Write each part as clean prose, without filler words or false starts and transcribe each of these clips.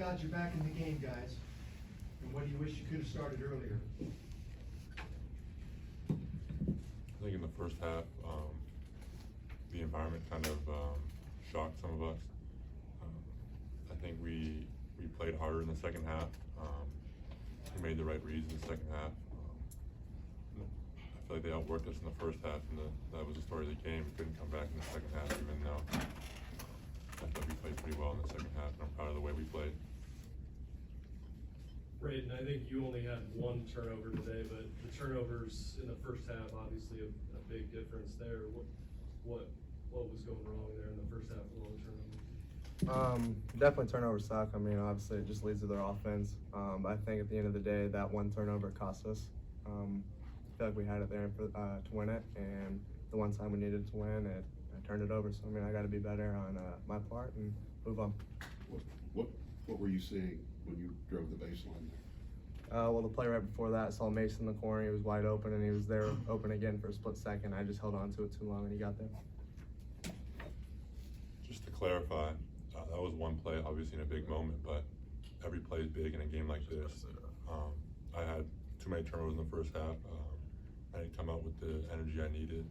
God you're back in the game, guys? And what do you wish you could have started earlier? I think in the first half, the environment kind of shocked some of us. I think we played harder in the second half. We made the right reads in the second half. I feel like they outworked us in the first half, and that was the story of the game. We couldn't come back in the second half, even though I thought we played pretty well in the second half, and I'm proud of the way we played. Braden, I think you only had one turnover today, but the turnovers in the first half, obviously a big difference there. What was going wrong there in the first half with all the turnovers? Definitely turnovers suck. I mean, obviously it just leads to their offense. I think at the end of the day, that one turnover cost us. I feel like we had it there to win it, and the one time we needed to win, I turned it over. So I mean, I got to be better on my part and move on. What were you seeing when you drove the baseline there? Well, the play right before that, I saw Mason in the corner. He was wide open, and he was there open again for a split second. I just held on to it too long, and he got there. Just to clarify, that was one play, obviously in a big moment, but every play is big in a game like this. I had too many turnovers in the first half. I didn't come out with the energy I needed.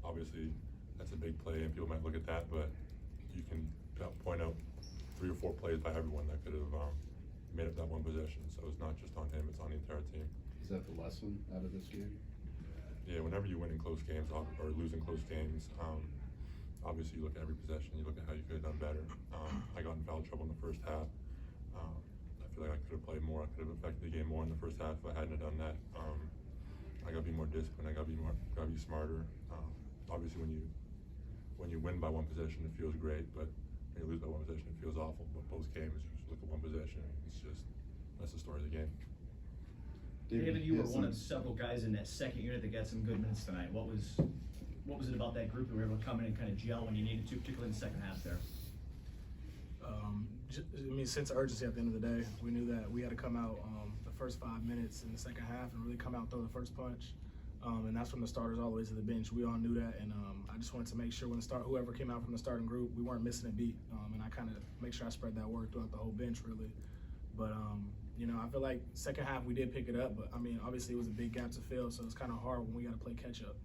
Obviously, that's a big play, and people might look at that, but you can point out 3 or 4 plays by everyone that could have made up that one possession. So it's not just on him, it's on the entire team. Is that the lesson out of this game? Yeah, whenever you win in close games or lose in close games, obviously you look at every possession, you look at how you could have done better. I got in foul trouble in the first half. I feel like I could have played more, I could have affected the game more in the first half if I hadn't have done that. I gotta be more disciplined, I gotta be smarter. Obviously when you win by one possession, it feels great, but when you lose by one possession, it feels awful. But most games, you just look at one possession, that's the story of the game. David, you were one of several guys in that second unit that got some good minutes tonight. What was it about that group that were able to come in and kind of gel when you needed to, particularly in the second half there? I mean, sense of urgency at the end of the day. We knew that we had to come out the first 5 minutes in the second half and really come out and throw the first punch. And that's from the starters all the way to the bench. We all knew that, and I just wanted to make sure whoever came out from the starting group, we weren't missing a beat. And I kind of make sure I spread that word throughout the whole bench, really. But you know, I feel like second half we did pick it up, but I mean, obviously it was a big gap to fill, so it's kind of hard when we got to play catch up.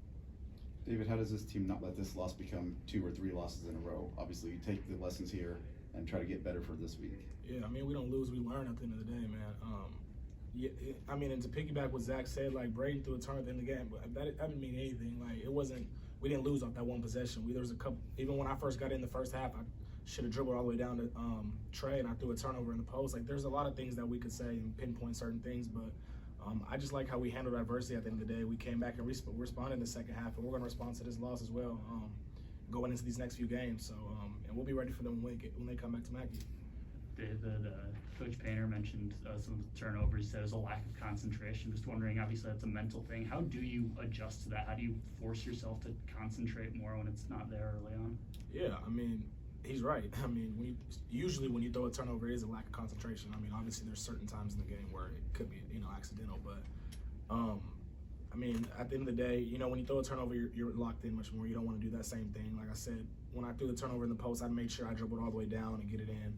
David, how does this team not let this loss become 2 or 3 losses in a row? Obviously, you take the lessons here and try to get better for this week. Yeah, I mean, we don't lose, we learn at the end of the day, man. Yeah, I mean, and to piggyback what Zach said, like Braden threw a turn at the end of the game, but that didn't mean anything. Like, it wasn't, we didn't lose off that one possession. There was a couple, even when I first got in the first half, I should have dribbled all the way down to Trey, and I threw a turnover in the post. Like, there's a lot of things that we could say and pinpoint certain things, but I just like how we handled adversity at the end of the day. We came back and responded in the second half, and we're going to respond to this loss as well going into these next few games. So, and we'll be ready for them when they come back to Mackey. David, Coach Painter mentioned some of the turnovers. He said there's a lack of concentration. Just wondering, obviously that's a mental thing. How do you adjust to that? How do you force yourself to concentrate more when it's not there early on? Yeah, I mean, he's right. I mean, usually when you throw a turnover, it is a lack of concentration. I mean, obviously there's certain times in the game where it could be, you know, accidental, but I mean, at the end of the day, you know, when you throw a turnover, you're locked in much more. You don't want to do that same thing. Like I said, when I threw the turnover in the post, I made sure I dribbled all the way down and get it in.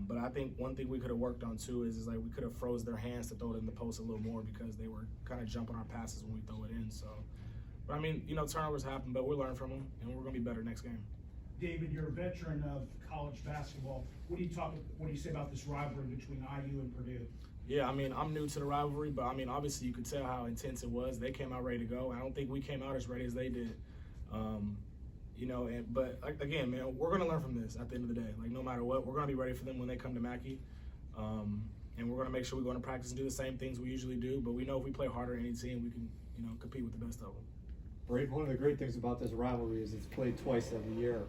But I think one thing we could have worked on too is like we could have froze their hands to throw it in the post a little more because they were kind of jumping our passes when we throw it in. So, but I mean, you know, turnovers happen, but we'll learn from them, and we're going to be better next game. David, you're a veteran of college basketball. What do you say about this rivalry between IU and Purdue? Yeah, I mean, I'm new to the rivalry, but I mean, obviously you could tell how intense it was. They came out ready to go. I don't think we came out as ready as they did. You know, but again, man, we're gonna learn from this at the end of the day. Like, no matter what, we're gonna be ready for them when they come to Mackey, and we're gonna make sure we go into practice and do the same things we usually do. But we know if we play harder than any team, we can, you know, compete with the best of them. Braden, one of the great things about this rivalry is it's played twice every year.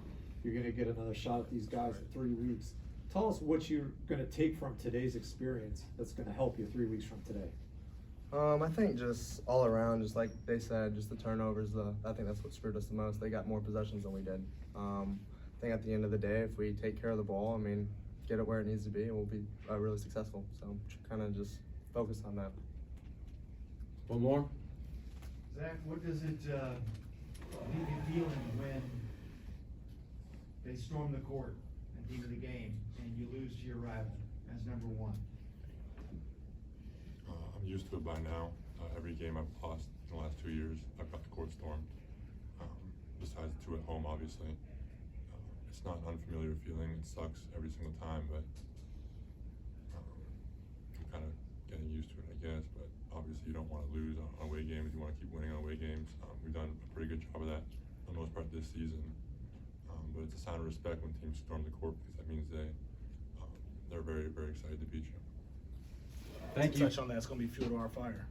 You're gonna get another shot at these guys in 3 weeks. Tell us what you're gonna take from today's experience that's gonna help you 3 weeks from today. I think just all around, just like they said, just the turnovers. I think that's what screwed us the most. They got more possessions than we did. I think at the end of the day, if we take care of the ball, I mean, get it where it needs to be, and we'll be really successful. So kind of just focus on that. One more? Zach, what does it leave you feeling when they storm the court at the end of the game and you lose to your rival as number one? I'm used to it by now. Every game I've lost in the last 2 years, I've got the court stormed. Besides the 2 at home, obviously. It's not an unfamiliar feeling. It sucks every single time, but I'm kind of getting used to it, I guess. But obviously, you don't want to lose on away games. You want to keep winning on away games. We've done a pretty good job of that for the most part this season. But it's a sign of respect when teams storm the court because that means they're very, very excited to beat you. Thank you. Touch on that. It's gonna be fuel to our fire.